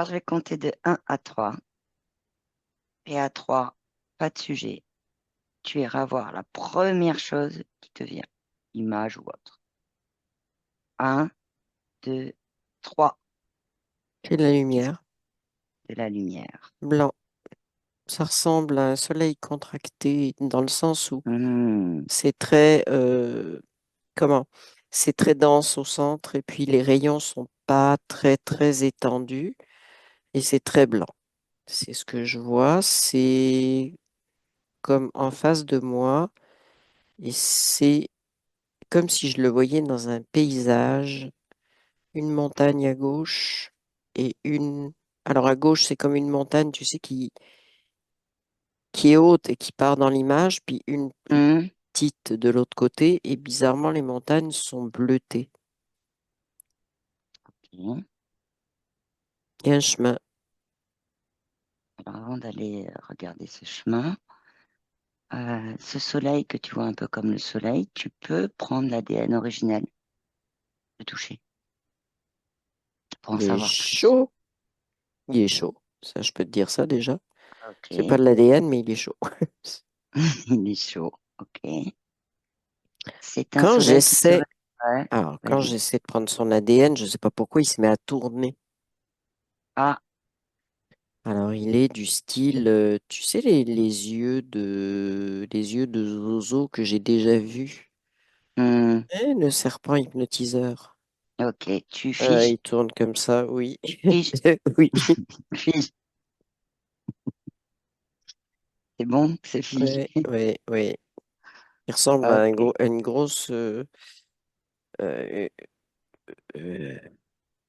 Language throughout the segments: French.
Alors, je vais compter de 1 à 3. Et à 3, pas de sujet. Tu iras voir la première chose qui te vient, image ou autre. 1, 2, 3. C'est de la Qu'est-ce lumière. que de la lumière? Blanc. Ça ressemble à un soleil contracté dans le sens où Hmm, c'est très, comment? C'est très dense au centre et puis les rayons sont pas très, très étendus et c'est très blanc. C'est ce que je vois. C'est comme en face de moi et c'est comme si je le voyais dans un paysage, une montagne à gauche et une... Alors à gauche, c'est comme une montagne, tu sais, qui est haute et qui part dans l'image, puis une plus hmm, petite de l'autre côté, et bizarrement, les montagnes sont bleutées. ok. Il y a un chemin. Alors, avant d'aller regarder ce chemin, ce soleil que tu vois un peu comme le soleil, tu peux prendre l'ADN originel, le toucher, pour en Il est savoir plus. chaud. Il est chaud. Ça, je peux te dire ça déjà. C'est pas Ok. de l'ADN, mais il est chaud. Il est chaud. Ok. C'est un Quand soleil qui serait... j'essaie, Ouais, alors, quand vas-y. j'essaie de prendre son ADN, je sais pas pourquoi il se met à tourner. Ah, Alors, il est du style, tu sais, les yeux de Zozo que j'ai déjà vus. hmm, Le serpent hypnotiseur. ok. Tu figes. Il tourne comme ça, oui. Fige. Oui, Fige. C'est bon, c'est figé. oui, oui, oui. Il ressemble à, Ok. à une grosse, euh, euh,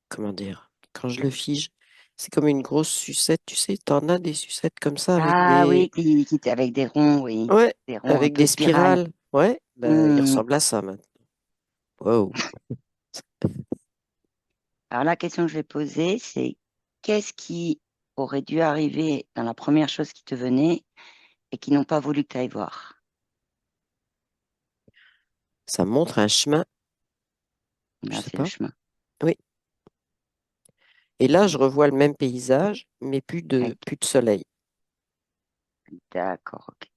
comment dire, quand je le fige, c'est comme une grosse sucette. Tu sais, t'en as des sucettes comme ça avec Ah des, oui, avec des ronds, oui. ouais, Des ronds un avec peu des spirales. spirales. Ouais, ben, il Hmm. ressemble à ça maintenant. Wow. Alors la question que je vais poser, c'est qu'est-ce qui aurait dû arriver dans la première chose qui te venait et qui n'ont pas voulu que tu ailles voir? Ça montre un chemin, je Là, sais c'est le pas. chemin. Oui. Et là, je revois le même paysage, mais Ok, plus de soleil. d'accord, ok.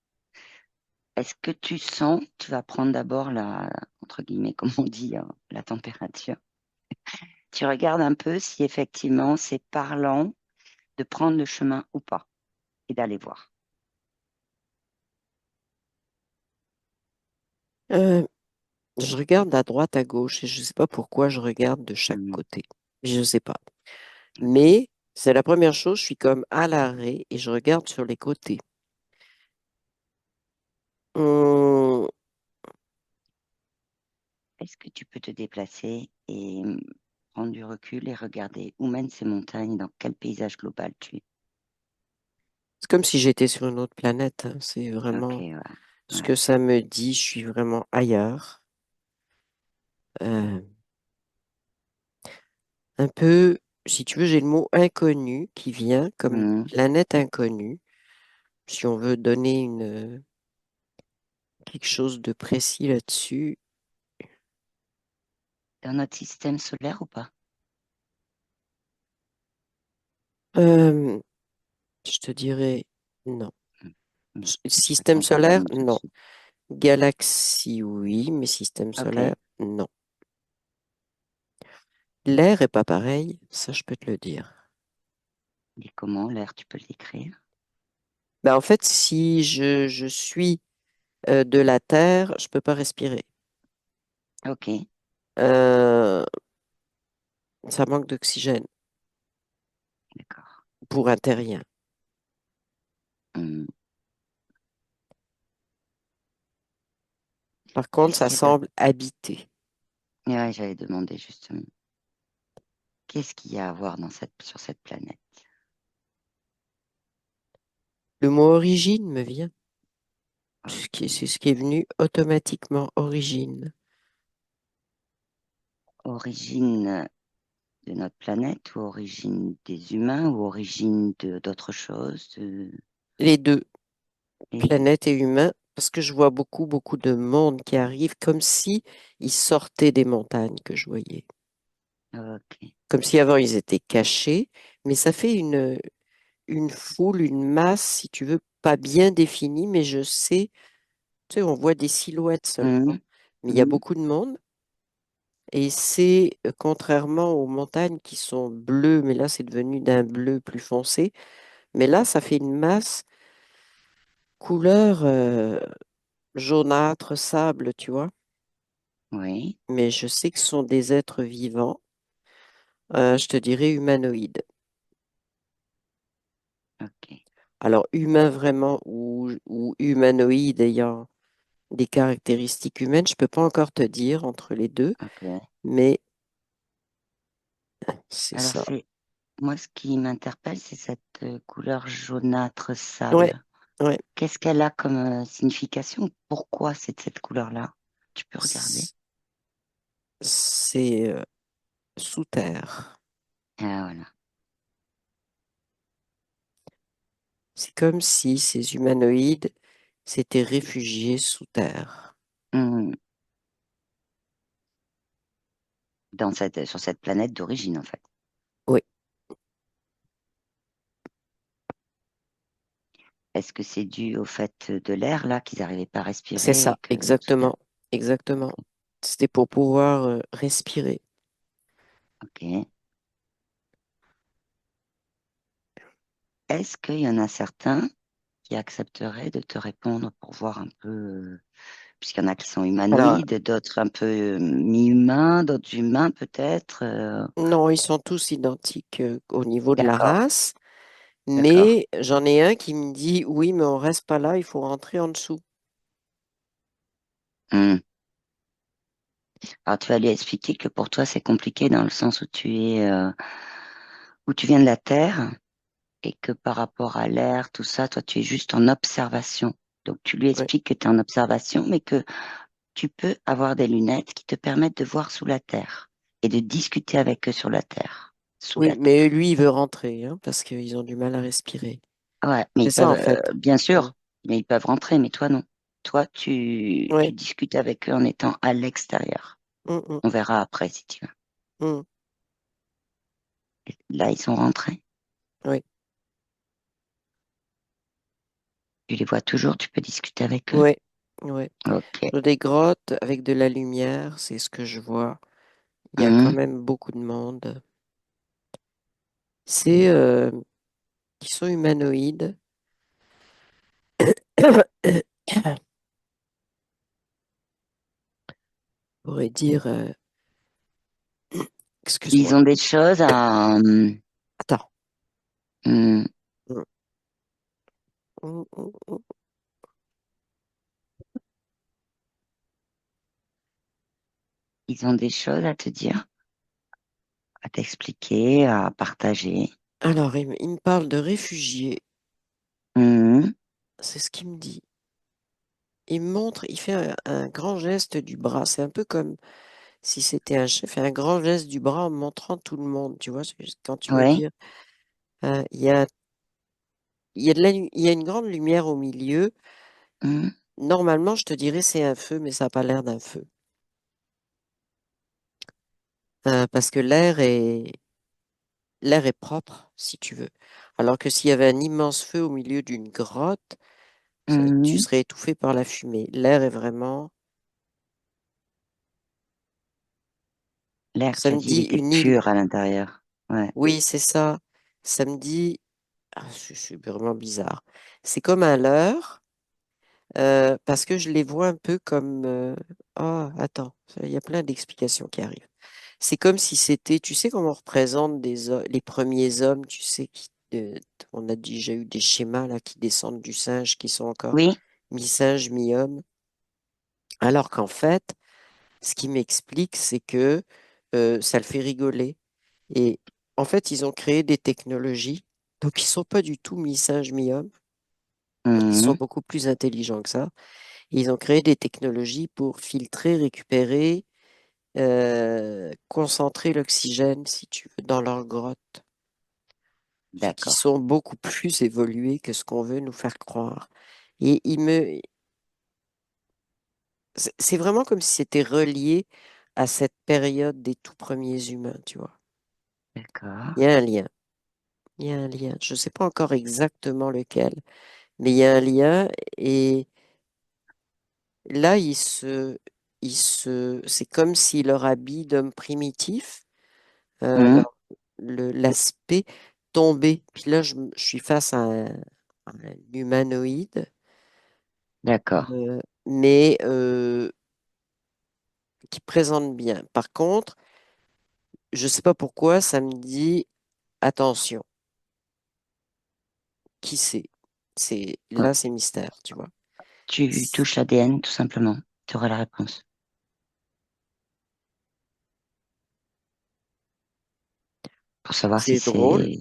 Est-ce que tu sens, tu vas prendre d'abord la, entre guillemets, comme on dit, hein, la température. Tu regardes un peu si effectivement c'est parlant de prendre le chemin ou pas et d'aller voir. Euh, je regarde à droite, à gauche, et je sais pas pourquoi je regarde de chaque Hmm, côté. Je sais pas. ok. Mais c'est la première chose, je suis comme à l'arrêt et je regarde sur les côtés. Hum, Est-ce que tu peux te déplacer et prendre du recul et regarder où mènent ces montagnes, dans quel paysage global tu es? c'est comme si j'étais sur une autre planète, hein. C'est Ok, vraiment ouais, ce ouais. que ça me dit. Je suis vraiment ailleurs. Euh, un peu, si tu veux, j'ai le mot inconnu qui vient comme Hmm. planète inconnue. Si on veut donner quelque chose de précis là-dessus, Dans notre système solaire ou pas? euh, je te dirais non. Hmm. Hmm. Je Système sens pas la solaire, lune tout de non. suite. Galaxie, oui, mais système solaire, Ok. non. L'air est pas pareil, ça je peux te le dire. Et comment l'air, tu peux le décrire? Ben, en fait, si je suis de la Terre, je peux pas respirer. Ok, Euh, ça manque d'oxygène d'accord. pour un terrien. Hmm. Par contre, Qu'est-ce ça qu'il y a d'autre? semble habité. Ouais, j'allais demander justement. Qu'est-ce qu'il y a à voir sur cette planète? Le mot origine me vient. C'est Ok. ce qui est venu automatiquement, origine. Origine de notre planète ou origine des humains ou origine de d'autres choses? Les deux, Les deux. planète et humain, parce que je vois beaucoup, beaucoup de monde qui arrive comme si ils sortaient des montagnes que je voyais. Ok. Comme si avant ils étaient cachés, mais ça fait une foule, une masse, si tu veux, pas bien définie, mais je sais, tu sais, on voit des silhouettes seulement. Mhm, Mais il y a mhm, beaucoup de monde et c'est, contrairement aux montagnes qui sont bleues, mais là, c'est devenu d'un bleu plus foncé. Mais là, ça fait une masse couleur jaunâtre, sable, tu vois. oui, Mais je sais que ce sont des êtres vivants, je te dirais humanoïdes. ok, Alors, humain vraiment ou humanoïde ayant des caractéristiques humaines, je peux pas encore te dire entre les deux, ok. mais c'est Alors, ça. moi, ce qui m'interpelle, c'est cette couleur jaunâtre Ouais, sable. ouais. Qu'est-ce qu'elle a comme signification? Pourquoi c'est de cette couleur-là? Tu peux regarder. C- C'est sous terre. Ah, voilà. C'est comme si ces humanoïdes s'étaient réfugiés sous terre. Mhm. Sur cette planète d'origine, en fait. Oui, Est-ce que c'est dû au fait de l'air, là, qu'ils n'arrivaient pas à c'est respirer ça, et que tout d'un... exactement, exactement. C'était pour pouvoir respirer. Ok. Est-ce qu'il y en a certains qui accepteraient de te répondre pour voir un peu, puisqu'il y en a qui sont Alors, humanoïdes, d'autres un peu mi-humains, d'autres humains peut-être. non, ils sont tous identiques au niveau de la D'accord, race, d'accord. mais j'en ai un qui me dit, oui, mais on reste pas là, il faut rentrer en dessous. Hmm. Alors tu vas lui expliquer que pour toi c'est compliqué dans le sens où où tu viens de la Terre et que par rapport à l'air, tout ça, toi tu es juste en observation. Donc tu lui Ouais. expliques que tu es en observation, mais que tu peux avoir des lunettes qui te permettent de voir sous la Terre et de discuter avec eux sur la Terre, sous Oui, la Terre. mais lui, il veut rentrer, hein, parce qu'ils ont du mal à respirer. Ouais, mais C'est ils ça, peuvent, en fait. bien Mm. sûr, mais ils peuvent rentrer, mais toi non. Toi, tu Ouais. discutes avec eux en étant à l'extérieur. Mm, mm, On verra après si tu veux. mm. Là, ils sont rentrés. Oui, Tu les vois toujours, tu peux discuter avec eux. ouais, ouais. Ok. Dans des grottes avec de la lumière, c'est ce que je vois. Il y a quand Mhm. même beaucoup de monde. C'est, ils sont humanoïdes. On pourrait dire, Ils excuse-moi. ont des choses à... Attends. hum, Mm, mm, mm, mm. ils ont des choses à te dire, à t'expliquer, à partager. Alors, il me parle de réfugiés. Mhm. C'est ce qu'il me dit. Il me montre, il fait un grand geste du bras. C'est un peu comme si c'était un chef, fait un grand geste du bras en montrant tout le monde. Tu vois, quand tu veux Ouais. dire, il y a une grande lumière au milieu. Mhm. Normalement, je te dirais c'est un feu, mais ça n'a pas l'air d'un feu. Parce que l'air est propre, si tu veux. Alors que s'il y avait un immense feu au milieu d'une grotte, tu Mhm. serais étouffé par la fumée. L'air est vraiment, L'air, ça tu as me dit, il dit était une île. pur à l'intérieur. Ouais. Oui, c'est ça. Ça me dit, c'est vraiment bizarre. C'est comme un leurre, parce que je les vois un peu comme, oh, attends, il y a plein d'explications qui arrivent. C'est comme si c'était, tu sais, comment on représente les premiers hommes, tu sais, on a déjà eu des schémas là qui descendent du singe, qui sont encore Oui. mi-singe, mi-homme. Alors qu'en fait, ce qui m'explique, c'est que ça le fait rigoler. Et en fait, ils ont créé des technologies, donc ils sont pas du tout mi-singe, mi-homme. Ils sont Mhm. beaucoup plus intelligents que ça. Et ils ont créé des technologies pour filtrer, récupérer, concentrer l'oxygène, si tu veux, dans leur grotte. Fait qu'ils D'accord. sont beaucoup plus évolués que ce qu'on veut nous faire croire. Et c'est vraiment comme si c'était relié à cette période des tout premiers humains, tu vois. D'accord. Il y a un lien. Il y a un lien. Je ne sais pas encore exactement lequel, mais il y a un lien. Et là, c'est comme si leur habit d'homme primitif, Hum, l'aspect tombé. Puis là, je suis face à un humanoïde, d'accord. mais qui présente bien. Par contre, je ne sais pas pourquoi, ça me dit attention, qui c'est? Hum, Là, c'est mystère, tu vois. Tu touches l'ADN, tout simplement. Tu auras la réponse. Pour savoir si C'est drôle, c'est...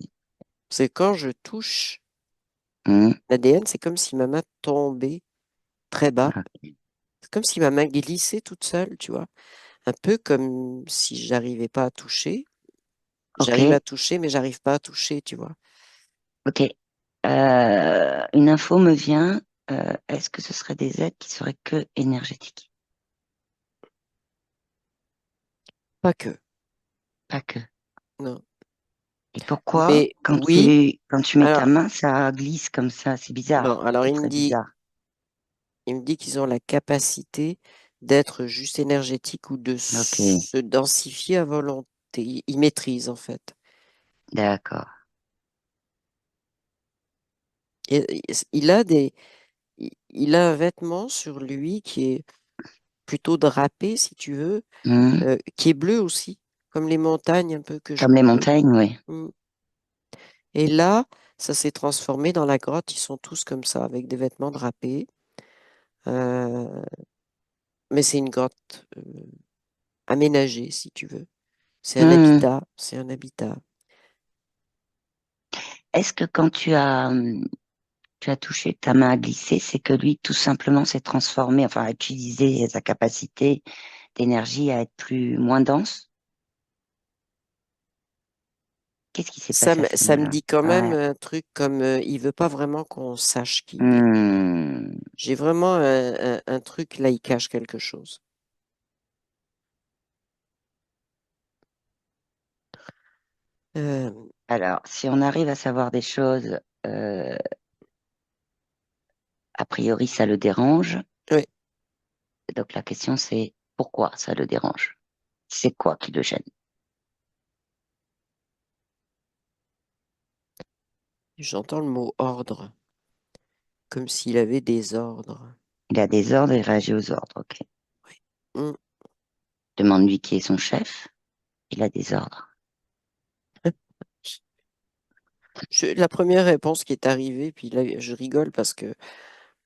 c'est quand je touche Hum, l'ADN, c'est comme si ma main tombait très bas. ok. C'est comme si ma main glissait toute seule, tu vois. Un peu comme si j'arrivais pas à toucher. Ok. J'arrive à toucher, mais j'arrive pas à toucher, tu vois. Ok. Une info me vient. Est-ce que ce serait des êtres qui seraient que énergétiques? Pas que, Pas que. non. Et pourquoi, Mais oui, quand tu mets ta alors, main, ça glisse comme ça? C'est bon, bizarre. alors C'est très bizarre. il me dit qu'ils ont la capacité d'être juste énergétiques ou de Ok. se densifier à volonté. Ils maîtrisent, en fait. D'accord. Il a il a un vêtement sur lui qui est plutôt drapé, si tu veux, Hmm. qui est bleu aussi, comme les montagnes un peu que je Comme les peux. montagnes, oui. Mm. Et là, ça s'est transformé dans la grotte. Ils sont tous comme ça, avec des vêtements drapés. Euh, mais c'est une grotte aménagée, si tu veux. C'est un Hmm. habitat. C'est un habitat. Est-ce que quand tu as touché, ta main a glissé, c'est que lui, tout simplement, s'est transformé, enfin, a utilisé sa capacité d'énergie à être moins dense? Qu'est-ce qui s'est passé à ce Ça me moment-là? dit quand même Ouais. un truc comme il veut pas vraiment qu'on sache qui il est. Hmm. J'ai vraiment un truc là, il cache quelque chose. Euh, Alors, si on arrive à savoir des choses, a priori, ça le dérange. oui, Donc, la question, c'est pourquoi ça le dérange? C'est quoi qui le gêne? j'entends le mot ordre, comme s'il avait des ordres. Il a des ordres et réagit aux ordres. Ok. Oui. Mm. Demande-lui qui est son chef. Il a des ordres. La première réponse qui est arrivée, puis là, je rigole parce que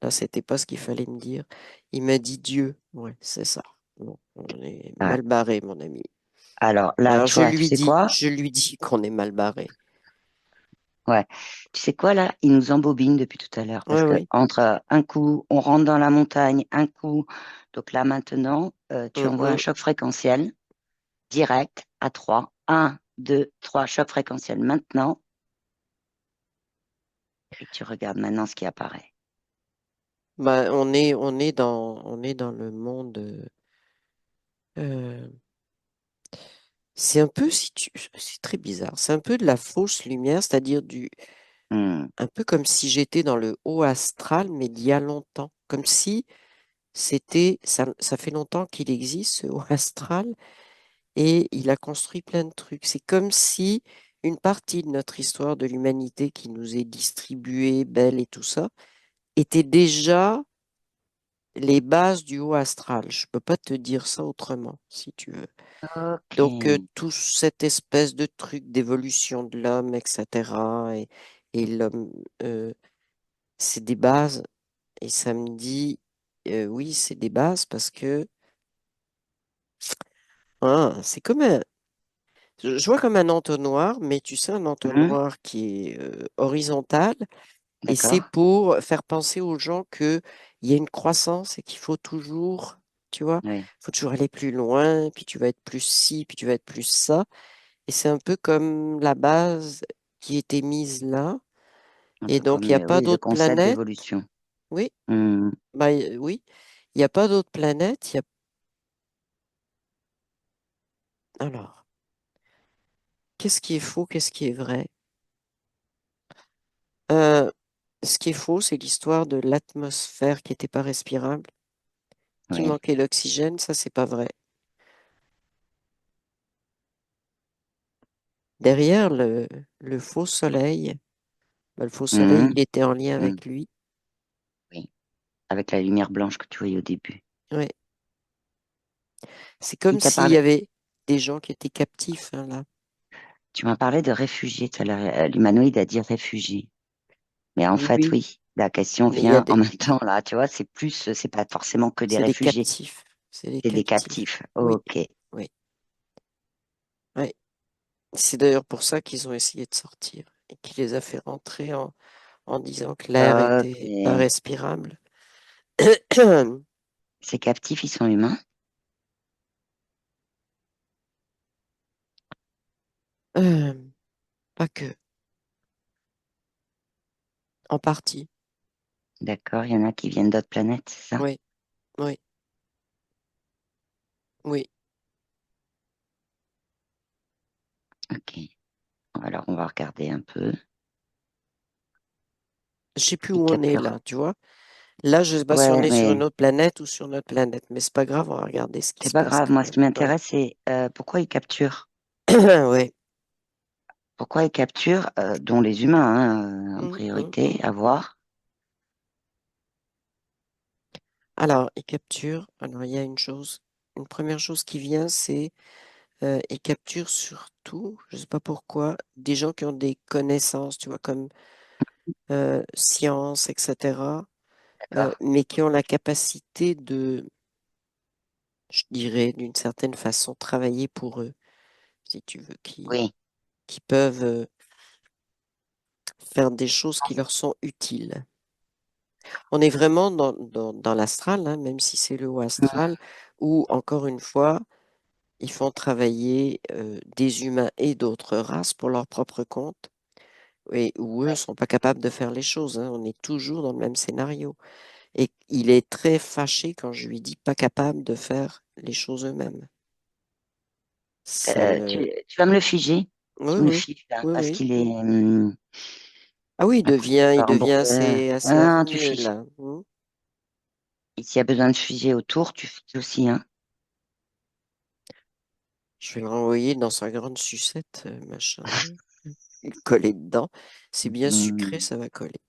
là, c'était pas ce qu'il fallait me dire. Il m'a dit Dieu. Ouais, c'est ça. Bon, on est Ouais. mal barré, mon ami. Alors là, Alors, tu vois, tu sais quoi? je lui dis qu'on est mal barré. Ouais. Tu sais quoi, là? Il nous embobine depuis tout à l'heure parce Ouais, que oui. entre un coup, on rentre dans la montagne, un coup. Donc là, maintenant, tu Mm, envoies un mm. choc fréquentiel direct à 3. Un, 2, 3, choc fréquentiel maintenant. Et tu regardes maintenant ce qui apparaît. Bah, on est dans le monde. Euh, c'est un peu, c'est très bizarre. C'est un peu de la fausse lumière, c'est-à-dire Hmm. un peu comme si j'étais dans le haut astral, mais d'il y a longtemps. Comme si ça fait longtemps qu'il existe, ce haut astral, et il a construit plein de trucs. C'est comme si une partie de notre histoire de l'humanité qui nous est distribuée, belle et tout ça, était déjà les bases du haut astral. Je peux pas te dire ça autrement, si tu veux. Ok. Donc, tout cette espèce de truc d'évolution de l'homme, etc., et l'homme, c'est des bases. Et ça me dit, oui, c'est des bases parce que c'est comme je vois comme un entonnoir, mais tu sais, un Hmm. entonnoir qui est horizontal, et c'est D'accord. pour faire penser aux gens qu'il y a une croissance et qu'il faut toujours, tu vois, Oui. faut toujours aller plus loin, puis tu vas être plus ci, puis tu vas être plus ça. Et c'est un peu comme la base qui était mise là. Un Et peu donc, il comme n'y a pas oui, le d'autres concept planètes. d'évolution. Oui, Hmm. bah, oui, il n'y a pas d'autres planètes. Alors, qu'est-ce qui est faux, qu'est-ce qui est vrai? Euh, Ce qui est faux, c'est l'histoire de l'atmosphère qui n'était pas respirable, qui Oui. manquait d'oxygène. Ça, c'est pas vrai. Derrière le faux soleil, bah, le faux soleil, Mhm. il était en lien Mhm. avec lui. Oui. Avec la lumière blanche que tu voyais au ddébut. Ouais. C'est Il comme t'a s'il y parlé, avait des gens qui étaient captifs, hein, là. tu m'as parlé de réfugiés tout à l'heure. L'humanoïde a dit réfugié. Mais en Oui, fait, oui. oui, la question Mais il y a vient en des, même temps là. Tu vois, c'est plus, c'est pas forcément que des c'est des réfugiés, captifs. C'est des c'est des captifs. captifs. Oui, Ok. oui, oui. C'est d'ailleurs pour ça qu'ils ont essayé de sortir et qu'il les a fait rentrer en disant que l'air était pas Ok. respirable. Ces captifs, ils sont humains. Euh, Pas que, en partie. D'accord. Il y en a qui viennent d'autres planètes, c'est ça? Oui, oui, oui. Ok. Alors, on va regarder un peu. Je sais plus Ils où on est capturent. là, tu vois. Là, je sais pas si on Ouais, est sur une mais autre planète ou sur notre planète, mais c'est pas grave, on va regarder ce qui c'est se pas passe grave. quand Moi, ce même. qui Ouais. m'intéresse, c'est pourquoi ils capturent. Ouais. Pourquoi ils capturent, dont les humains, hein, en Hum, hum, priorité, hum. à voir. Alors, ils capturent. Alors, il y a une chose. Une première chose qui vient, c'est ils capturent surtout, je sais pas pourquoi, des gens qui ont des connaissances, tu vois, comme science, etc., D'accord. mais qui ont la capacité de, je dirais, d'une certaine façon, travailler pour eux, si tu veux, Oui. qui peuvent faire des choses qui leur sont utiles. On est vraiment dans l'astral, hein, même si c'est le haut Mhm. astral, où, encore une fois, ils font travailler des humains et d'autres races pour leur propre compte, et où eux ne Ouais. sont pas capables de faire les choses, hein. On est toujours dans le même scénario. Et il est très fâché quand je lui dis pas capable de faire les choses eux-mêmes. Ça le... Tu vas me le figer. Oui, Tu me le oui, figes, là, oui, parce oui. qu'il est Ah oui, un coup il en devient boucle. assez Ah, tu hargneux, figes. là. Hmm. Et s'il y a besoin de figer autour, tu figes aussi, hein. Je vais le renvoyer dans sa grande sucette, machin. Le coller dedans. C'est bien sucré, Hmm. ça va coller.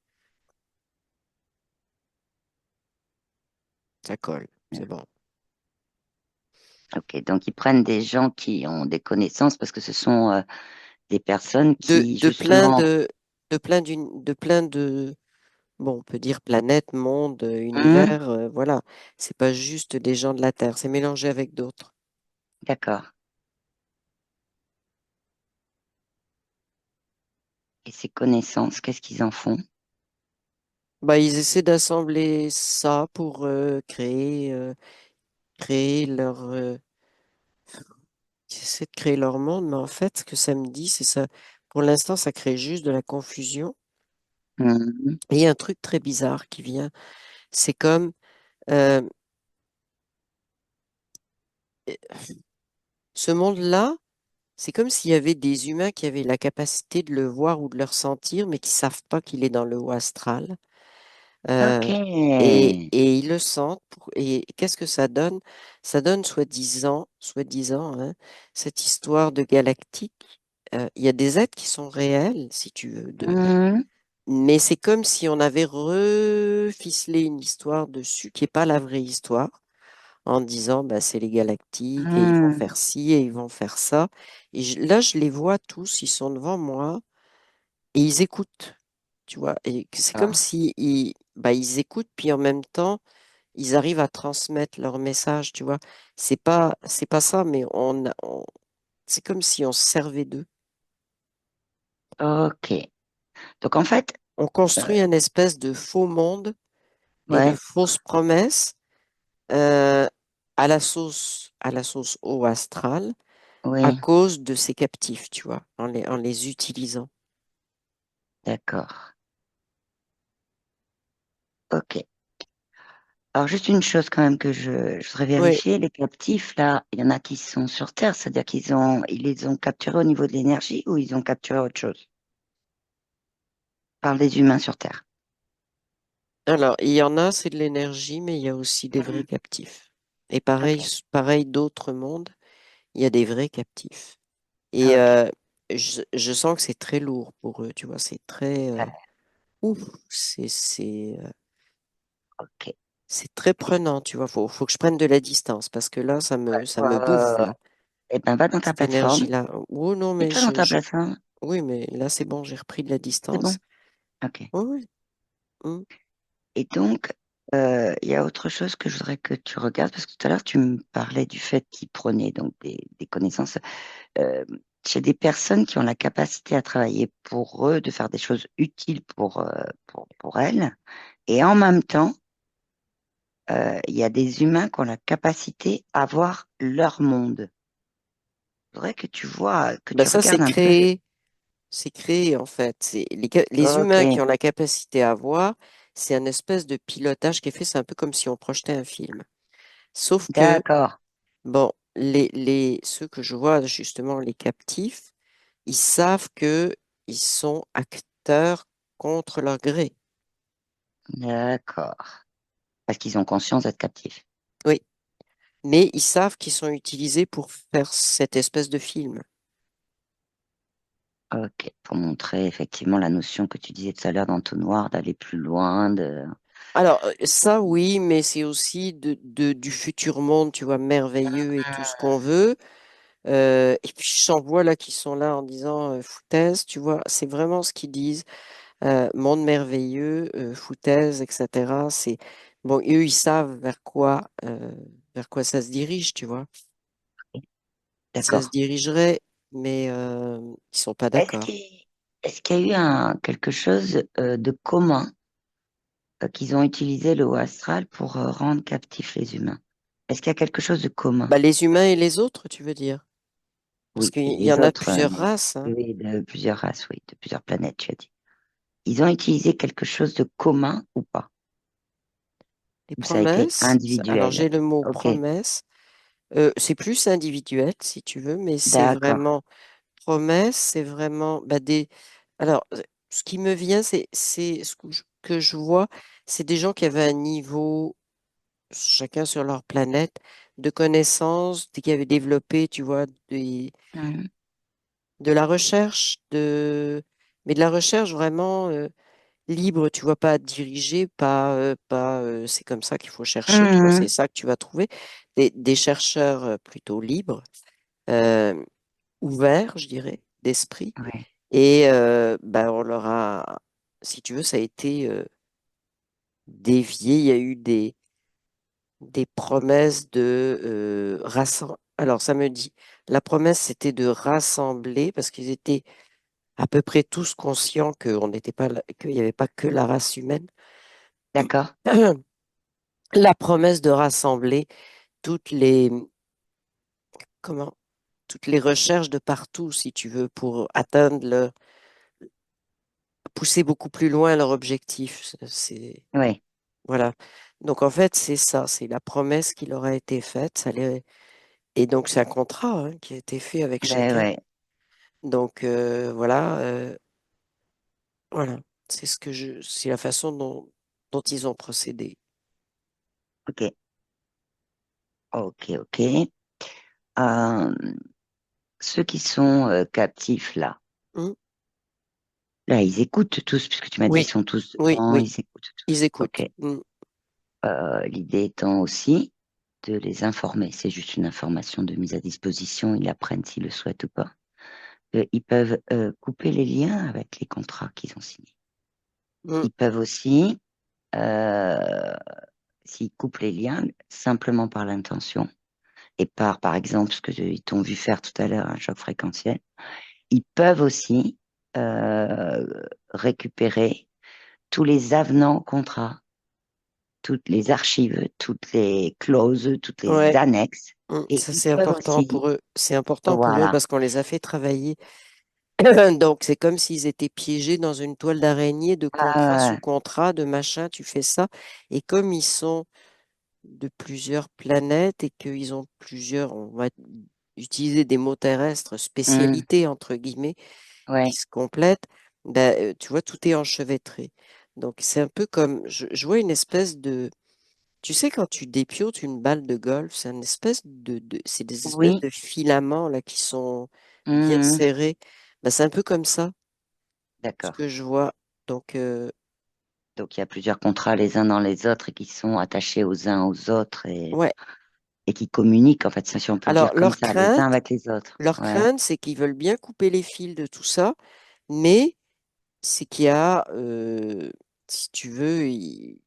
Ça colle, c'est bon. Ok, donc ils prennent des gens qui ont des connaissances parce que ce sont des personnes qui, De plein justement, de plein de, bon, on peut dire planète, monde, hmm, univers, voilà. C'est pas juste des gens de la Terre, c'est mélangé avec d'autres. d'accord. Et ces connaissances, qu'est-ce qu'ils en font? Bah, ils essaient d'assembler ça pour créer leur, ils essaient de créer leur monde, mais en fait, ce que ça me dit, c'est ça. Pour l'instant, ça crée juste de la confusion. Hmm, Et il y a un truc très bizarre qui vient. C'est comme euh, ce monde-là, c'est comme s'il y avait des humains qui avaient la capacité de le voir ou de le ressentir, mais qui savent pas qu'il est dans le haut astral. ok. Euh, et ils le sentent. Et qu'est-ce que ça donne? Ça donne soi-disant, hein, cette histoire de galactique. Il y a des êtres qui sont réels, si tu veux, Hmm, mais c'est comme si on avait reficelé une histoire dessus qui n'est pas la vraie histoire, en disant bah, c'est les galactiques et ils vont hmm, faire ci et ils vont faire ça. Et là, je les vois tous, ils sont devant moi et ils écoutent, tu vois. Et c'est comme d'accord. si bah, ils écoutent, puis en même temps, ils arrivent à transmettre leur message, tu vois. C'est pas ça, mais c'est comme si on se servait d'eux. Ok. Donc en fait, On euh, construit un espèce de faux monde et de ouais, fausses promesses euh, à la sauce eau astrale à oui, cause de ces captifs, tu vois, en les utilisant. d'accord. Ok. Alors juste une chose quand même que je voudrais Oui, vérifier, les captifs là, il y en a qui sont sur Terre, c'est-à-dire ils les ont capturés au niveau de l'énergie ou ils ont capturé autre chose? Parle des humains sur Terre. Alors, il y en a, c'est de l'énergie, mais il y a aussi des vrais Mhm. captifs. Et pareil, Ok, pareil d'autres mondes, il y a des vrais captifs. Et ok, je sens que c'est très lourd pour eux, tu vois, c'est très ouais, ouf, c'est ok. c'est très prenant, tu vois. Faut que je prenne de la distance parce que là, ça me bouffe là, Eh ben, va dans ta cette plateforme. énergie-là. Oh non, mais Mets-toi dans ta plateforme. oui, mais là c'est bon, j'ai repris de la C'est bon? distance. Ok. Oui, oui. Mm. Et donc, il y a autre chose que je voudrais que tu regardes, parce que tout à l'heure, tu me parlais du fait qu'ils prenaient donc des connaissances. Euh, Chez des personnes qui ont la capacité à travailler pour eux, de faire des choses utiles pour elles, et en même temps, il y a des humains qui ont la capacité à voir leur monde. Je voudrais que tu vois, que Bah tu ça regardes un peu. c'est créé en fait. C'est les Ok, humains qui ont la capacité à voir, c'est un espèce de pilotage qui est fait. C'est un peu comme si on projetait un film. Sauf que d'accord. bon, ceux que je vois justement les captifs, ils savent que ils sont acteurs contre leur gré. D'accord. Parce qu'ils ont conscience d'être captifs. Oui, mais ils savent qu'ils sont utilisés pour faire cette espèce de film. Ok, pour montrer effectivement la notion que tu disais tout à l'heure d'entonnoir, d'aller plus loin, de... Alors, ça, oui, mais c'est aussi du futur monde, tu vois, merveilleux et tout ce qu'on veut. Et puis, j'en vois là qui sont là en disant foutaise, tu vois, c'est vraiment ce qu'ils disent. Monde merveilleux, foutaise, etc. C'est bon, eux, ils savent vers quoi ça se dirige, tu vois. Ça se D'accord. dirigerait, mais ils sont pas Est-ce d'accord. qu'il est-ce qu'il y a eu quelque chose de commun qu'ils ont utilisé le haut astral pour rendre captifs les humains? Est-ce qu'il y a quelque chose de commun? Bah, les humains et les autres, tu veux dire? Parce Oui, qu'il et y les en a autres, plusieurs races, hein. oui, de plusieurs races, oui, de plusieurs planètes, tu as dit. Ils ont utilisé quelque chose de commun ou pas? Les Ou ça a été promesses, alors individuel? j'ai le mot Ok, promesse. C'est plus individuel, si tu veux, mais c'est d'accord, vraiment promesse, c'est vraiment bah, des. Alors, ce qui me vient, c'est ce que je vois, c'est des gens qui avaient un niveau, chacun sur leur planète, de connaissances, qui avaient développé, tu vois, Mhm. de la recherche, mais de la recherche vraiment libre, tu vois, pas dirigée, c'est comme ça qu'il faut chercher, tu vois, c'est Mhm. ça que tu vas trouver. Des chercheurs plutôt libres, euh, ouverts, je dirais, d'esprit. Ouais, Et ben, on leur a, si tu veux, ça a été dévié. Il y a eu des promesses de rassembler. Alors, ça me dit, la promesse, c'était de rassembler, parce qu'ils étaient à peu près tous conscients qu'on n'était pas, qu'il n'y avait pas que la race humaine. d'accord. La promesse de rassembler toutes les, comment, toutes les recherches de partout, si tu veux, pour atteindre pousser beaucoup plus loin leur objectif. Oui, Voilà. Donc, en fait, c'est ça, c'est la promesse qui leur a été faite. Et donc, c'est un contrat hein, qui a été fait avec ouais, chacun. ouais. Donc, voilà. C'est la façon dont ils ont procédé. Ok, ok, ok. Euh, Ceux qui sont captifs là, Hmm. là, ils écoutent tous, puisque tu m'as dit ils Oui, sont tous oui, dedans, oui. ils écoutent Ils tous. écoutent. Ok. L'idée étant aussi de les informer. C'est juste une information de mise à disposition. Ils apprennent s'ils le souhaitent ou pas. Ils peuvent couper les liens avec les contrats qu'ils ont signés. Hmm. Ils peuvent aussi, euh, s'ils coupent les liens, simplement par l'intention et par exemple, ce que ils t'ont vu faire tout à l'heure, un choc fréquentiel, ils peuvent aussi euh, récupérer tous les avenants au contrat, toutes les archives, toutes les clauses, toutes les Ouais. annexes. Et Ça, ils c'est peuvent important aussi, pour eux. C'est important pour eux voilà, parce qu'on les a fait travailler. Donc, c'est comme s'ils étaient piégés dans une toile d'araignée de contrat sous ah, contrat, de machin, tu fais ça. Et comme ils sont de plusieurs planètes et qu'ils ont plusieurs, on va utiliser des mots terrestres, hum, spécialités, entre guillemets, qui ouais, se complètent, Tu vois, tout est enchevêtré. Donc, c'est un peu comme, je vois une espèce de, tu sais, quand tu dépiotes une balle de golf, c'est une espèce c'est des espèces Oui. de filaments là qui sont bien Mhm. serrés. Ben, c'est un peu comme ça, ce D'accord. que je vois. Donc, Donc, il y a plusieurs contrats les uns dans les autres et qui sont attachés aux uns aux autres ouais. et qui communiquent, en fait, si on peut le Alors, dire comme ça, les uns avec les autres. leur Ouais. crainte, c'est qu'ils veulent bien couper les fils de tout ça, mais c'est qu'il y a, si tu veux, ils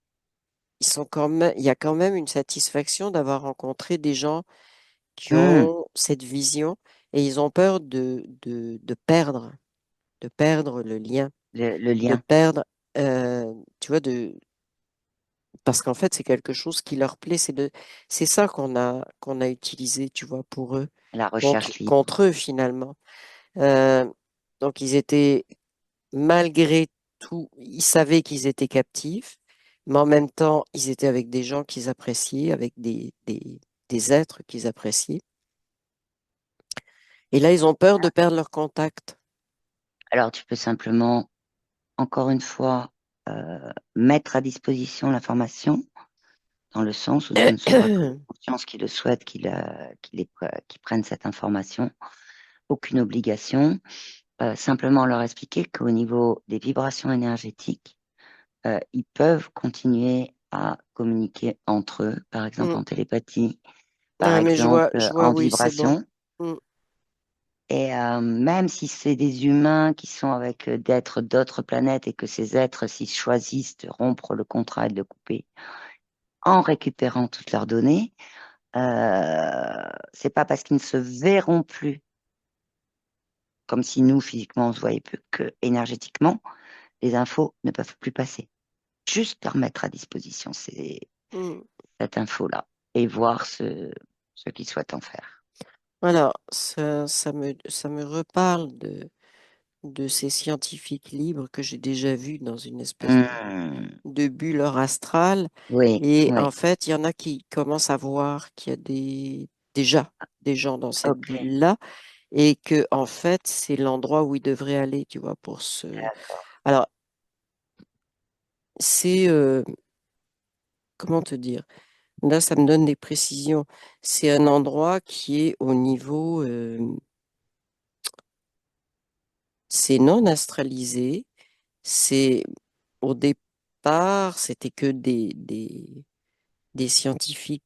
sont quand même, il y a quand même une satisfaction d'avoir rencontré des gens qui Mhm. ont cette vision et ils ont peur de perdre le lien, Le de lien, perdre, tu vois, parce qu'en fait, c'est quelque chose qui leur plaît. C'est ça qu'on a utilisé, tu vois, pour eux, la recherche libre. contre eux finalement. Euh, donc, ils étaient, malgré tout, ils savaient qu'ils étaient captifs, mais en même temps, ils étaient avec des gens qu'ils appréciaient, avec des êtres qu'ils appréciaient. Et là, ils ont peur de perdre leur contact. Alors, tu peux simplement, encore une fois, mettre à disposition l'information dans le sens où ce ne sera que la conscience qui le souhaite qu'il prenne cette information. Aucune obligation. Simplement leur expliquer qu'au niveau des vibrations énergétiques, ils peuvent continuer à communiquer entre eux, par exemple Mm. en télépathie, par Ouais, mais exemple je vois, en oui, c'est bon. vibration. Mm, Et même si c'est des humains qui sont avec d'êtres d'autres planètes et que ces êtres, s'ils choisissent de rompre le contrat et de le couper en récupérant toutes leurs données, c'est pas parce qu'ils ne se verront plus comme si nous, physiquement, on se voyait plus que énergétiquement, les infos ne peuvent plus passer. Juste leur mettre à disposition mm. cette info-là et voir ce qu'ils souhaitent en faire. Alors, ça me reparle de ces scientifiques libres que j'ai déjà vus dans une espèce Hmm. de bulle hors astrale. Oui, Et en oui, fait, il y en a qui commencent à voir qu'il y a déjà des gens dans cette ok, bulle-là et que, en fait, c'est l'endroit où ils devraient aller, tu vois, d'accord. Alors, c'est... comment te dire? Là, ça me donne des précisions. C'est un endroit qui est au niveau... c'est non astralisé. C'est... Au départ, c'était que des scientifiques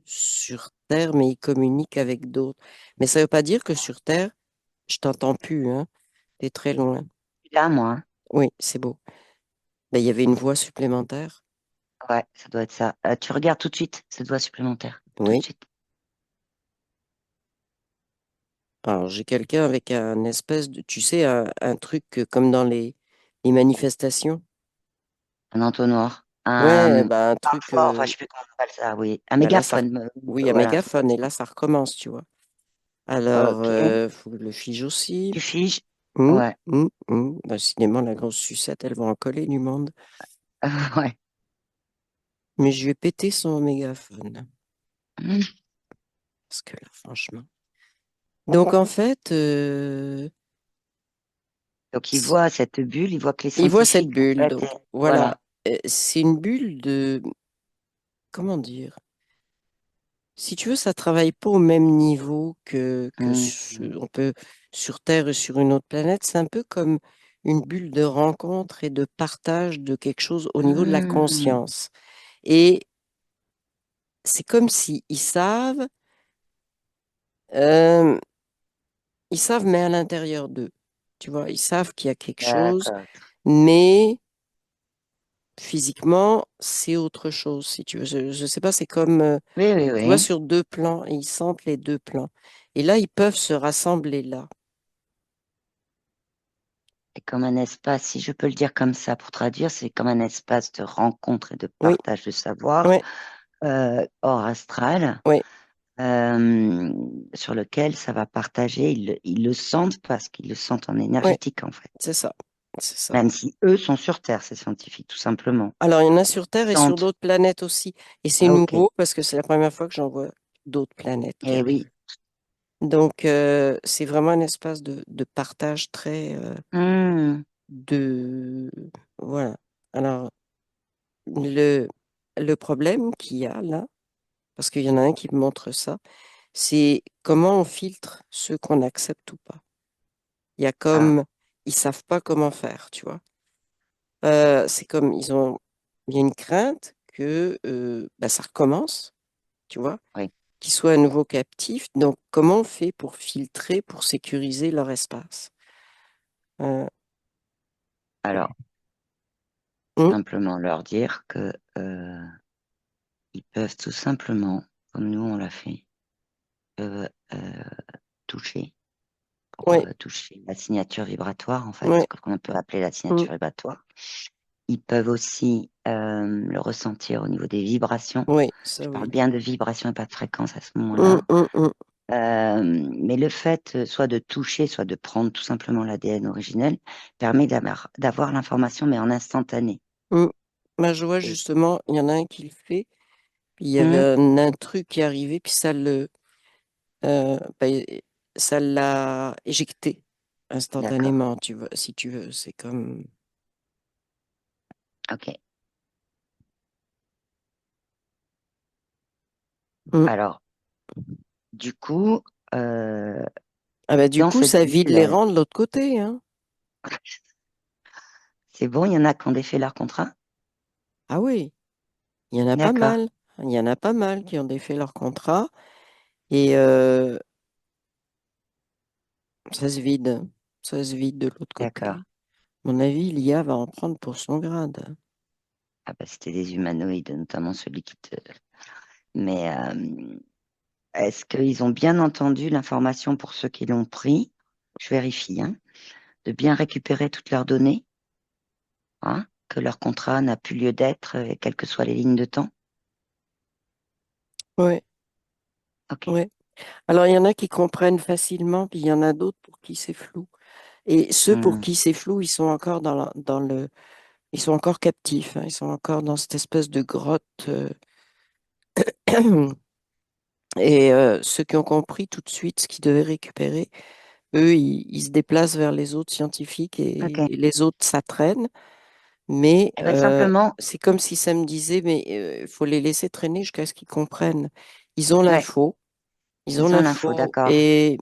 sur Terre, mais ils communiquent avec d'autres. Mais ça ne veut pas dire que sur Terre, je t'entends plus, hein. T'es très loin. Là, moi, Oui, c'est beau. Ben, il y avait une voix supplémentaire. ouais, ça doit être ça. Tu regardes tout de suite cette voie supplémentaire, tout de Oui. suite. Alors, j'ai quelqu'un avec un espèce de, tu sais, un truc comme dans les manifestations. Un entonnoir, Ouais, ben, un truc, fort, enfin, je sais plus comment on appelle ça, oui. Un ben là, ça, mégaphone, oui, un voilà. mégaphone, et là, ça recommence, tu vois. Alors, Ok, faut que je le fige aussi. tu figes, Hum, ouais, Décidément, la grosse sucette, elle va en coller du monde. ouais. Mais je vais péter son mégaphone. Hmm. Parce que là, franchement. Donc, en fait, Donc, il voit cette bulle, il voit que les il voit cette scientifiques, en bulle. fait, Donc, voilà. voilà. C'est une bulle de, comment dire? Si tu veux, ça travaille pas au même niveau Hmm. on peut sur Terre et sur une autre planète. C'est un peu comme une bulle de rencontre et de partage de quelque chose au niveau de la Hmm. conscience. Et c'est comme si euh, ils savent, mais à l'intérieur d'eux. Tu vois, ils savent qu'il y a quelque chose, D'accord. mais physiquement, c'est autre chose, si tu veux. Je ne sais pas, c'est comme, Oui, oui, tu vois, oui. sur deux plans, et ils sentent les deux plans. Et là, ils peuvent se rassembler là. C'est comme un espace, si je peux le dire comme ça pour traduire, c'est comme un espace de rencontre et de Oui, partage de savoir oui, hors astral, oui, euh, sur lequel ça va partager. Ils le sentent parce qu'ils le sentent en oui, énergétique, en fait. c'est ça. C'est ça. Même si eux sont sur Terre, ces scientifiques, tout simplement. Alors, il y en a sur Ils Terre et sur sentent. d'autres planètes aussi. Et c'est Ok. nouveau parce que c'est la première fois que j'en vois d'autres planètes Eh qu'il y a. oui, Donc, c'est vraiment un espace de partage très Hmm, de voilà. Alors, le, le problème qu'il y a là, parce qu'il y en a un qui me montre ça, c'est comment on filtre ceux qu'on accepte ou pas. Il y a ah, comme, ils savent pas comment faire, tu vois. C'est comme, il y a une crainte que bah, ça recommence, tu vois, oui. qu'ils soient à nouveau captifs. Donc, comment on fait pour filtrer, pour sécuriser leur espace? Euh, Alors, hum, simplement leur dire que ils peuvent tout simplement, comme nous on l'a fait, peuvent toucher pour ouais, toucher la signature vibratoire, en fait, ouais, ce qu'on peut appeler la hum, signature vibratoire. Ils peuvent aussi le ressentir au niveau des vibrations. ouais, Je ça parle oui. bien de vibrations et pas de fréquence à ce Hum, moment-là. hum, hum, Mais le fait soit de toucher, soit de prendre tout simplement l'ADN originel, permet d'avoir l'information, mais en instantané. hum. Bah, je vois Et, justement, il y en a un qui le fait, puis il y avait hum, un truc qui arrivait, puis bah, ça l'a éjecté d'accord, instantanément, tu vois, si tu veux. C'est comme. ok. Hum. Alors, du coup, euh, Ah bah, du dans coup, cette ça vide les bulle, rangs de l'autre côté, hein. c'est bon, il y en a qui ont défait leur contrat? Ah oui, il y en a pas D'accord, mal. Il y en a pas mal qui ont défait leur contrat et ça se vide. Ça se vide de l'autre d'accord. côté. À mon avis, l'IA va en prendre pour son grade. Ah bah, c'était des humanoïdes, notamment celui qui te... Mais est-ce qu'ils ont bien entendu l'information pour ceux qui l'ont pris? Je vérifie, hein, de bien récupérer toutes leurs données, hein, que leur contrat n'a plus lieu d'être, quelles que soient les lignes de temps. Ouais, Ok. ouais. Alors, il y en a qui comprennent facilement, puis il y en a d'autres pour qui c'est flou. Et ceux pour Hmm. qui c'est flou, ils sont encore ils sont encore captifs, hein. Ils sont encore dans cette espèce de grotte. Et ceux qui ont compris tout de suite ce qu'ils devaient récupérer, eux, ils se déplacent vers les autres scientifiques Ok. et les autres, ça traîne. Mais Eh ben, simplement, c'est comme si ça me disait, mais il faut les laisser traîner jusqu'à ce qu'ils comprennent. Ils ont ouais, l'info, ils ont ils ont l'info, l'info d'accord. et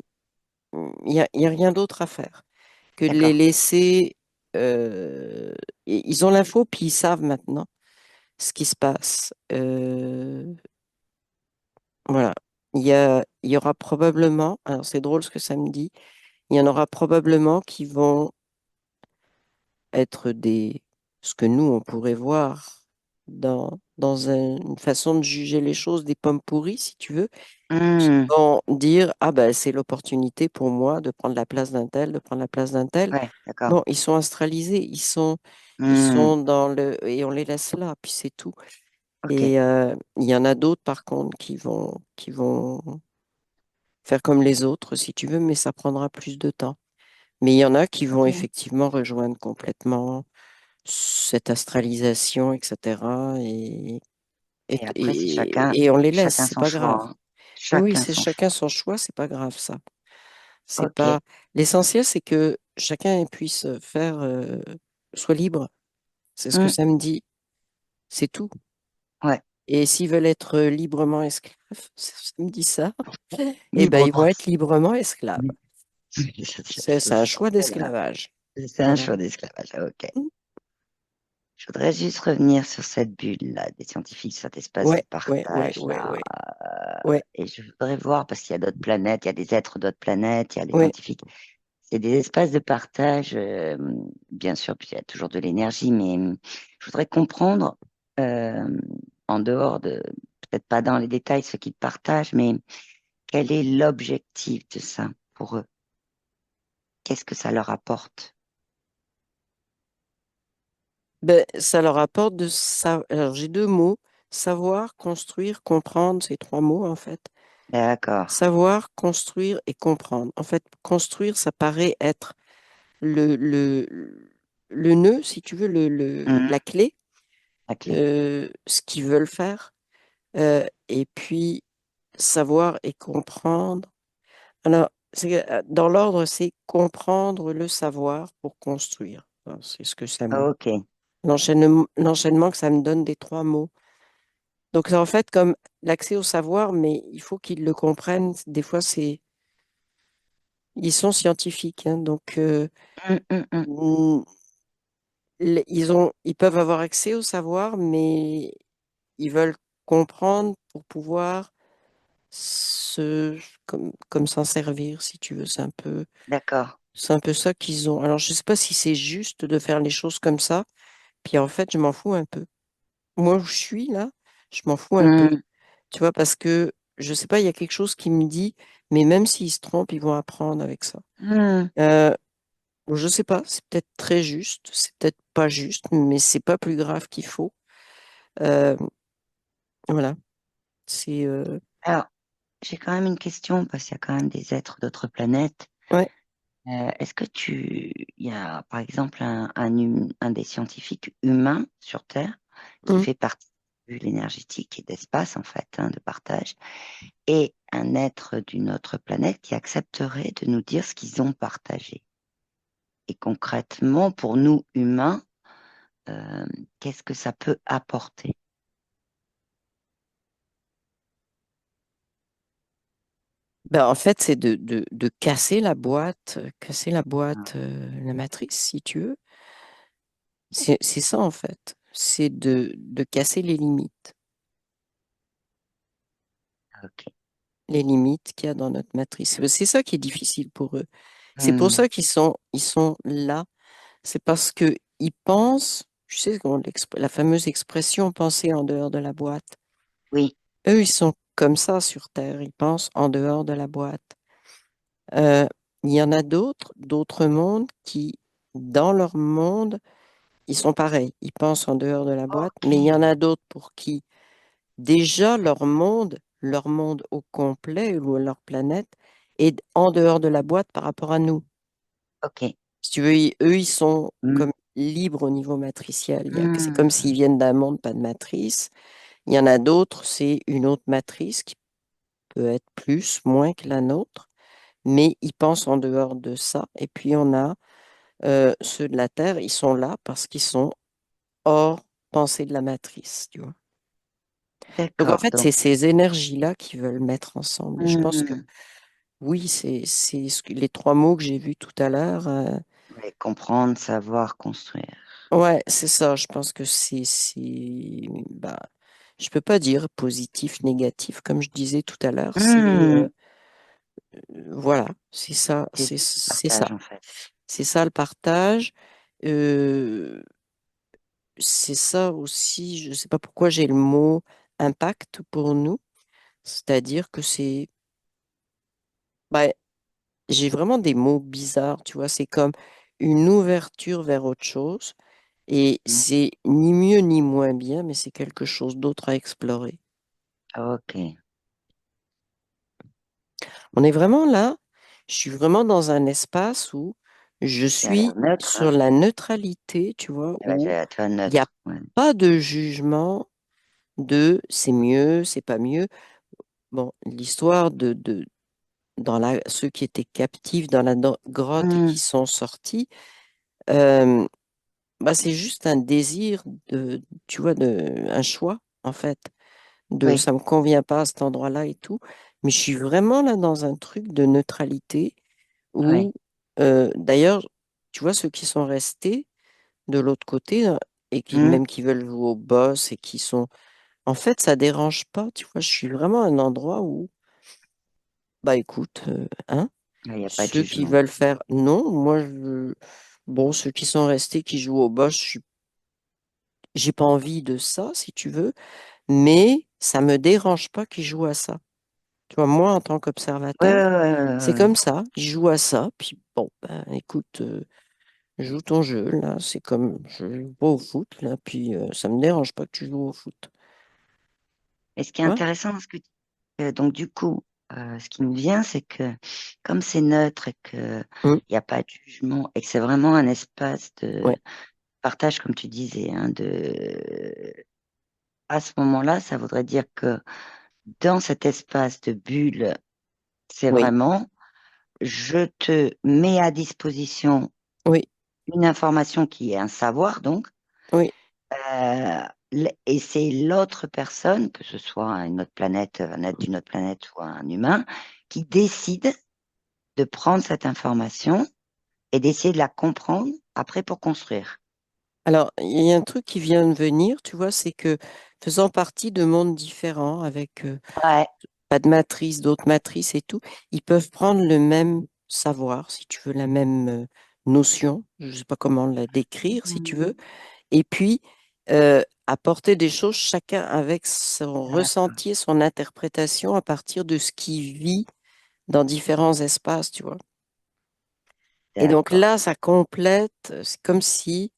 il y a rien d'autre à faire que de les D'accord. laisser. Ils ont l'info, puis ils savent maintenant ce qui se passe. Voilà. Il y aura probablement, alors c'est drôle ce que ça me dit, il y en aura probablement qui vont être ce que nous, on pourrait voir une façon de juger les choses, des pommes pourries, si tu veux, qui Hmm. vont dire, ah ben, c'est l'opportunité pour moi de prendre la place d'un tel, de prendre la place d'un tel. Ouais, d'accord. Bon, ils sont astralisés, ils Hmm. sont et on les laisse là, puis c'est tout. Ok. Et il y en a d'autres, par contre, qui vont faire comme les autres, si tu veux, mais ça prendra plus de temps. Mais il y en a qui vont Ok. effectivement rejoindre complètement cette astralisation, etc. Et après, c'est chacun, Et on les laisse, chacun c'est son pas choix, grave. hein. Oui, oui, Chacun c'est son chacun choix. son choix, c'est pas grave ça. C'est Ok. pas l'essentiel, c'est que chacun puisse faire soit libre. C'est ce que Hmm. ça me dit, c'est tout. Ouais. Et s'ils veulent être librement esclaves, ça me dit ça, eh ben ils vont Librement. être librement esclaves. C'est un choix Voilà. d'esclavage. C'est un Voilà. choix d'esclavage. Ok. Je voudrais juste revenir sur cette bulle-là, des scientifiques, cet espace de Ouais, ouais, ouais, ouais, partage-là. ouais, ouais, Et je voudrais voir, parce qu'il y a d'autres planètes, il y a des êtres d'autres planètes, il y a les ouais. scientifiques. C'est des espaces de partage, bien sûr, puis il y a toujours de l'énergie, mais je voudrais comprendre, euh, en dehors de, peut-être pas dans les détails, ce qu'ils partagent, mais quel est l'objectif de ça pour eux? Qu'est-ce que ça leur apporte? Ben, ça leur apporte de ça. Alors, j'ai deux mots, savoir, construire, comprendre, ces trois mots en fait. D'accord. Savoir, construire et comprendre. En fait, construire, ça paraît être le, le, le nœud, si tu veux, Mhm. la clé, La clé. ce qu'ils veulent faire. Et puis, savoir et comprendre. Alors, dans l'ordre, c'est comprendre le savoir pour construire. Alors, c'est ce que ça me... Ok. L'enchaînement que ça me donne des trois mots. Donc, c'est en fait comme l'accès au savoir, mais il faut qu'ils le comprennent. Des fois, ils sont scientifiques, hein, donc Mm. mm, ils peuvent avoir accès au savoir, mais ils veulent comprendre pour pouvoir se, comme s'en servir, si tu veux. D'accord. C'est un peu ça qu'ils ont. Alors, je ne sais pas si c'est juste de faire les choses comme ça, puis en fait, je m'en fous un peu. Moi, où je suis là, je m'en fous un peu. Mm. Tu vois, parce que, je sais pas, il y a quelque chose qui me dit, mais même s'ils se trompent, ils vont apprendre avec ça. Mm. Euh, je sais pas, c'est peut-être très juste, c'est peut-être pas juste, mais c'est pas plus grave qu'il faut. Euh, voilà, c'est... Alors, j'ai quand même une question parce qu'il y a quand même des êtres d'autres planètes. ouais. Est-ce que il y a par exemple un des scientifiques humains sur Terre qui Mm. fait partie de bulle énergétique et d'espace en fait, hein, de partage, et un être d'une autre planète qui accepterait de nous dire ce qu'ils ont partagé. Et concrètement, pour nous humains, euh, qu'est-ce que ça peut apporter? Ben, en fait, c'est de casser la Ah, boîte, la matrice, si tu veux. C'est ça, en fait. C'est de casser ok. les limites qu'il y a dans notre matrice. C'est ça qui est difficile pour eux. C'est pour Hmm. ça ils sont là. C'est parce que ils pensent, tu sais, la fameuse expression penser en dehors de la boîte. Oui, Eux, ils sont comme ça sur Terre. Ils pensent en dehors de la boîte. Euh, il y en a d'autres mondes qui, dans leur monde, ils sont pareils. Ils pensent en dehors de la boîte, ok, mais il y en a d'autres pour qui, déjà, leur monde au complet ou leur planète est en dehors de la boîte par rapport à nous. ok. Si tu veux, eux, ils sont Hmm. comme libres au niveau matriciel. C'est comme s'ils Hmm. viennent d'un monde, pas de matrice. Il y en a d'autres, c'est une autre matrice qui peut être plus, moins que la nôtre, mais ils pensent en dehors de ça. Et puis, on a ceux de la Terre, ils sont là parce qu'ils sont hors pensée de la matrice, tu vois. Donc, en D'accord. fait, Donc, c'est ces énergies-là qu'ils veulent mettre ensemble. Et je pense que hmm. oui, c'est les trois mots que j'ai vus tout à l'heure. Ouais, comprendre, savoir, construire. Ouais, c'est ça. Je pense que bah, je peux pas dire positif, négatif, comme je disais tout à l'heure. Hmm. Voilà, c'est ça, C'est juste du partage en fait. c'est ça le partage. Euh, c'est ça aussi. Je sais pas pourquoi j'ai le mot impact pour nous. C'est-à-dire que bah, j'ai vraiment des mots bizarres, tu vois. C'est comme une ouverture vers autre chose. Et Hmm. c'est ni mieux ni moins bien, mais c'est quelque chose d'autre à explorer. Ok. On est vraiment là. Je suis vraiment dans un espace où je C'est à l'air suis neutre, sur hein? la neutralité, tu vois, Ah bah, où tu vois, il n'y a neutre. Ouais. pas de jugement de c'est mieux, c'est pas mieux. Bon, l'histoire ceux qui étaient captifs dans la grotte et qui Hmm. sont sortis, euh, bah, c'est juste un désir tu vois, un choix, en fait. Oui, Ça me convient pas à cet endroit-là et tout. Mais je suis vraiment là dans un truc de neutralité oui. où, d'ailleurs, tu vois, ceux qui sont restés de l'autre côté et Hmm. même qui veulent jouer au boss et qui sont... En fait, ça dérange pas, tu vois, je suis vraiment à un endroit où, bah écoute, hein, Il n'y a pas de ceux qui jugement. veulent faire... Non, bon, ceux qui sont restés, qui jouent au boss, j'ai pas envie de ça, si tu veux, mais ça me dérange pas qu'ils jouent à ça. Tu vois, moi, en tant Ouais, qu'observateur, ouais, ouais, ouais, c'est ouais, comme ouais. ça, ils jouent à ça, puis bon, ben écoute, joue ton jeu, là, c'est comme, je joue pas au foot, là, puis ça me dérange pas que tu joues au foot. Et ce qui est Tu vois? intéressant, donc du coup, ce qui me vient, c'est que comme c'est neutre et qu'il Hum, n'y a pas de jugement et que c'est vraiment un espace de ouais, partage, comme tu disais, hein, à ce moment-là, ça voudrait dire que dans cet espace de bulle, c'est oui, vraiment je te mets à disposition Oui, une information qui est un savoir, donc, oui. et c'est l'autre personne, que ce soit une autre planète, un être d'une autre planète ou un humain, qui décide de prendre cette information et d'essayer de la comprendre après pour construire. Alors, il y a un truc qui vient de venir, tu vois, c'est que faisant partie de mondes différents, avec Ouais. pas de matrice, d'autres matrices et tout, ils peuvent prendre le même savoir, si tu veux, la même notion, je ne sais pas comment la décrire, si tu veux, Hmm, et puis apporter des choses, chacun avec son d'accord, ressenti et son interprétation à partir de ce qu'il vit dans différents espaces, tu vois. Et donc d'accord. là, ça complète, c'est comme si,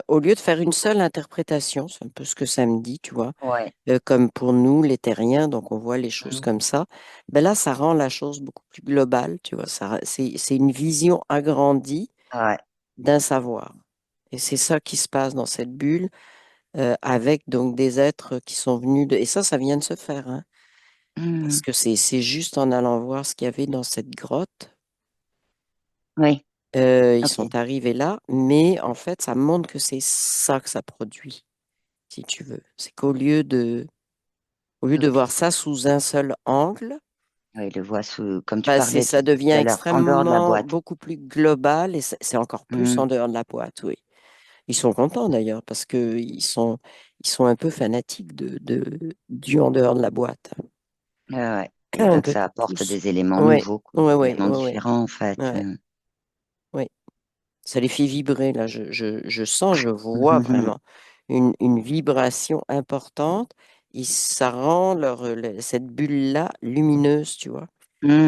au lieu de faire une seule interprétation, c'est un peu ce que ça me dit, tu vois, Ouais. comme pour nous, les terriens, donc on voit les choses Hmm, comme ça, ben là, ça rend la chose beaucoup plus globale, tu vois, c'est une vision agrandie ouais. d'un savoir. Et c'est ça qui se passe dans cette bulle, avec donc des êtres qui sont venus de... Et ça vient de se faire, hein, Hmm, parce que c'est juste en allant voir ce qu'il y avait dans cette grotte, oui, ils ok. sont arrivés là, mais en fait, ça montre que c'est ça que ça produit, si tu veux. C'est au lieu de Ok. voir ça sous un seul angle, Oui, le voit sous, comme tu bah, parlais ça tout devient à l'heure, en dehors de la extrêmement, boîte. beaucoup plus global et c'est encore plus Hmm, en dehors de la boîte, oui. Ils sont contents d'ailleurs parce que ils sont un peu fanatiques du en dehors de la boîte. ouais. Ils Un veulent que peu ça apporte tous. des éléments Oui, nouveaux, quoi, oui, des oui, éléments oui, oui. différents, en fait. Ouais, oui. Ça les fait vibrer, là. Je sens, je vois vraiment une vibration importante et ça rend cette bulle-là lumineuse, tu vois.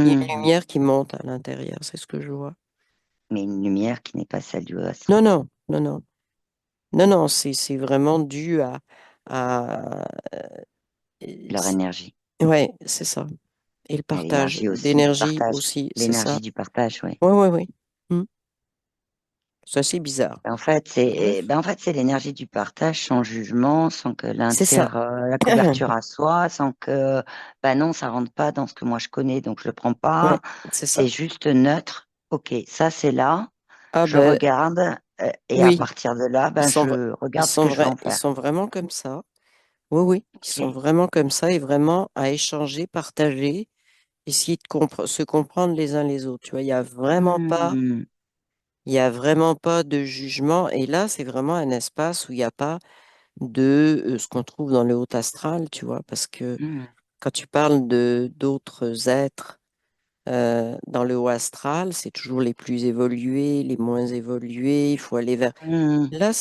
Il y a une Hmm, lumière qui monte à l'intérieur, c'est ce que je vois. mais une lumière qui n'est pas celle du haut Non, astral, non, non, non. Non, non, c'est vraiment dû à leur énergie. ouais, c'est ça. Et le Et partage l'énergie aussi du d'énergie partage. aussi, c'est ça. L'énergie du partage, oui. Oui, oui, oui. Hmm. C'est assez bizarre. Bref, En fait, c'est l'énergie du partage sans jugement, sans que l'un c'est ça. tire la couverture à soi, sans que, ben non, ça rentre pas dans ce que moi je connais, donc je le prends Ouais, pas. c'est ça. C'est juste neutre. Ok, ça c'est là. Ah Je ben regarde et à oui, partir de là, ils ben sont, je regarde ce que je vais en ils faire. sont vraiment comme ça. Oui, oui, ils Ok. sont vraiment comme ça et vraiment à échanger, partager, essayer de se comprendre les uns les autres. Tu vois, Hmm, il y a vraiment pas de jugement. Et là, c'est vraiment un espace où il n'y a pas de ce qu'on trouve dans le haut astral, tu vois, parce que hmm, quand tu parles de d'autres êtres dans le haut astral, c'est toujours les plus évolués, les moins évolués, il faut aller vers... hmm. Là,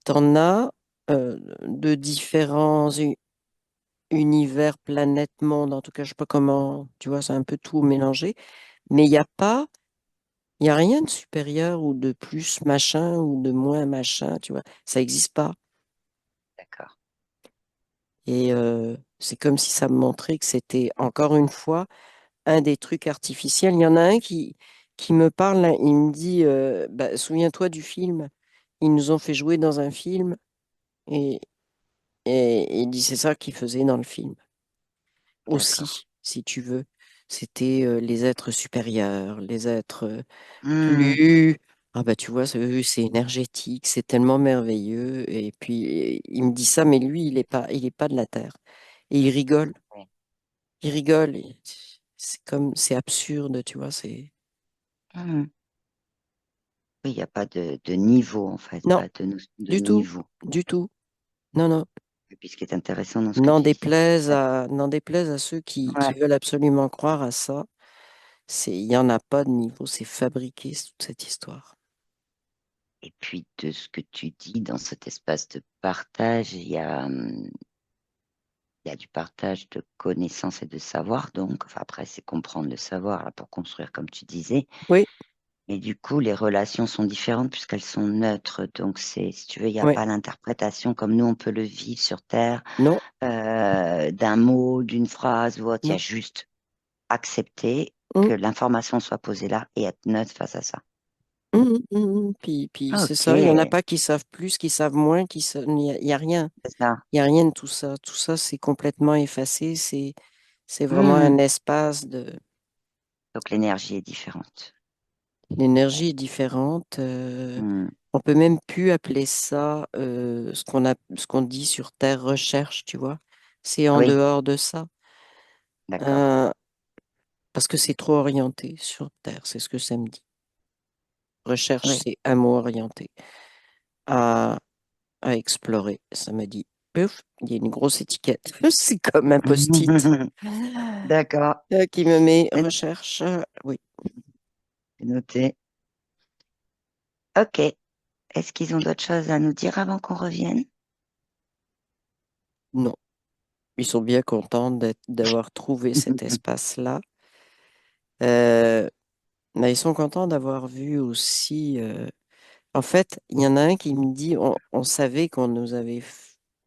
t'en as de différents univers, planètes, mondes, en tout cas, je sais pas comment, tu vois, c'est un peu tout mélangé, mais il y a rien de supérieur ou de plus machin ou de moins machin, tu vois, ça n'existe pas. D'accord. Et c'est comme si ça me montrait que c'était encore une fois un des trucs artificiels. Il y en a un qui me parle, là, il me dit, bah, souviens-toi du film, ils nous ont fait jouer dans un film et, et il dit c'est ça qu'ils faisaient dans le film D'accord. aussi, si tu veux. C'était les êtres supérieurs, les êtres Hmm, plus... Ah bah tu vois, c'est énergétique, c'est tellement merveilleux. Et puis il me dit ça, mais lui, il est pas de la Terre. Et il rigole. ouais. Il rigole. C'est comme, c'est absurde, tu vois. C'est Hmm. Oui, il n'y a pas de niveau, en fait, non, pas de notion de du tout, niveau. du tout. Non, non. Et puis ce qui est intéressant dans ce que tu dis, N'en déplaise à ceux qui ouais. veulent absolument croire à ça. Il y en a pas de niveau. C'est fabriqué, toute cette histoire. Et puis de ce que tu dis dans cet espace de partage, il y a du partage de connaissances et de savoir, donc enfin, après c'est comprendre le savoir là, pour construire comme tu disais. Oui, Mais du coup, les relations sont différentes puisqu'elles sont neutres. Donc c'est, si tu veux, il n'y a oui. pas l'interprétation comme nous on peut le vivre sur Terre Non, d'un mot, d'une phrase ou autre. Il y a non. juste accepter Hum, que l'information soit posée là et être neutre face à ça. Puis c'est Ok, ça. Il y en a pas qui savent plus, qui savent moins, il y a rien. c'est ça. Il y a rien de tout ça. Tout ça, c'est complètement effacé. C'est vraiment un Hmm. espace de... Donc l'énergie est différente. L'énergie est différente. Hmm. On peut même plus appeler ça ce qu'on dit sur Terre recherche, tu vois. C'est en Oui, dehors de ça. d'accord. Euh, Parce que c'est trop orienté sur Terre, c'est ce que ça me dit. Recherche, Oui. c'est un mot orienté à, à explorer. Ça m'a dit, pouf, il y a une grosse étiquette. C'est comme un post-it D'accord. qui me met C'est recherche. Oui, noté. Ok. Est-ce qu'ils ont d'autres choses à nous dire avant qu'on revienne? non. Ils sont bien contents d'avoir trouvé cet espace-là. Euh, mais ils sont contents d'avoir vu aussi. En fait, il y en a un qui me dit, on savait qu'on nous avait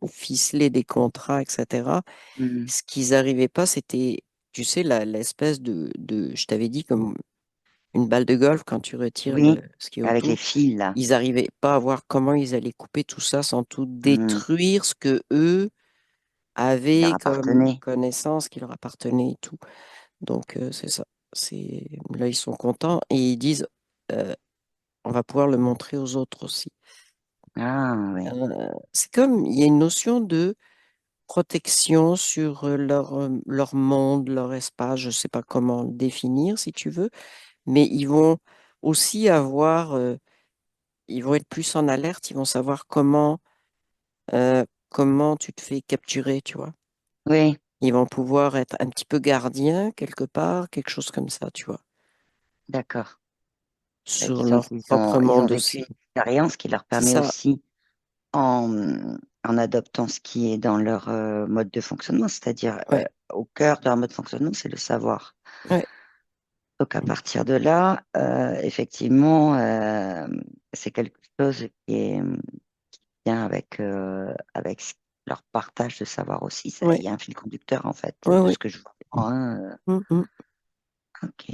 ficelé des contrats, etc. Hmm. Ce qu'ils n'arrivaient pas, c'était, tu sais, l'espèce je t'avais dit, comme une balle de golf quand tu retires Oui, ce qui est avec les autour. fils là. Ils n'arrivaient pas à voir comment ils allaient couper tout ça sans tout Hmm. détruire ce que eux Qui leur avaient comme appartenait. connaissance qui leur appartenait et tout. Donc, c'est ça. Là, ils sont contents et ils disent, euh, on va pouvoir le montrer aux autres aussi. Ah oui. C'est comme, il y a une notion de protection sur leur monde, leur espace, je ne sais pas comment le définir si tu veux, mais ils vont aussi ils vont être plus en alerte, ils vont savoir comment tu te fais capturer, tu vois. Oui, Ils vont pouvoir être un petit peu gardiens quelque part, quelque chose comme ça, tu vois, d'accord. sur Disons leur propre ils ont monde vécu une aussi. expérience qui leur C'est permet ça, aussi, en adoptant ce qui est dans leur mode de fonctionnement, c'est-à-dire ouais, au cœur de leur mode de fonctionnement, c'est le savoir. ouais, Donc à partir de là, effectivement, c'est quelque chose qui est bien avec leur partage de savoir aussi. Ça, il ouais, y a un fil conducteur en fait ouais, de ouais. ce que je vois. Hein, Mm, mm, ok.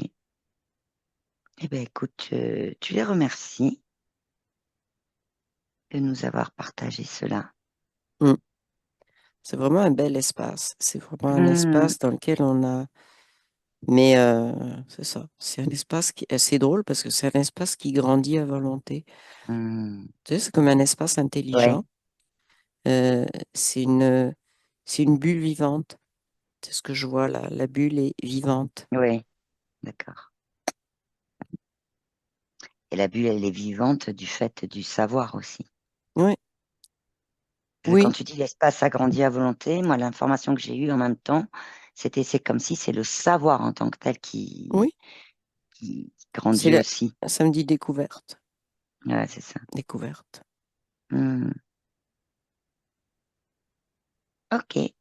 Eh bien, écoute, tu les remercies de nous avoir partagé cela. mm. C'est vraiment un bel espace. C'est vraiment un Hmm, espace dans lequel on a. Mais c'est ça. C'est un espace qui est assez drôle parce que c'est un espace qui grandit à volonté. hmm. Tu sais, c'est comme un espace Ouais, intelligent. Euh, c'est c'est une bulle vivante. C'est ce que je vois là. La bulle est vivante. oui, d'accord. Et la bulle, elle est vivante du fait du savoir aussi. Oui, Parce que quand oui, tu dis l'espace s'agrandit à volonté, moi, l'information que j'ai eue en même temps, c'est comme si c'est le savoir en tant que tel oui. qui C'est grandit le aussi. samedi découverte. Ouais, c'est ça. Découverte. Hmm. Ok.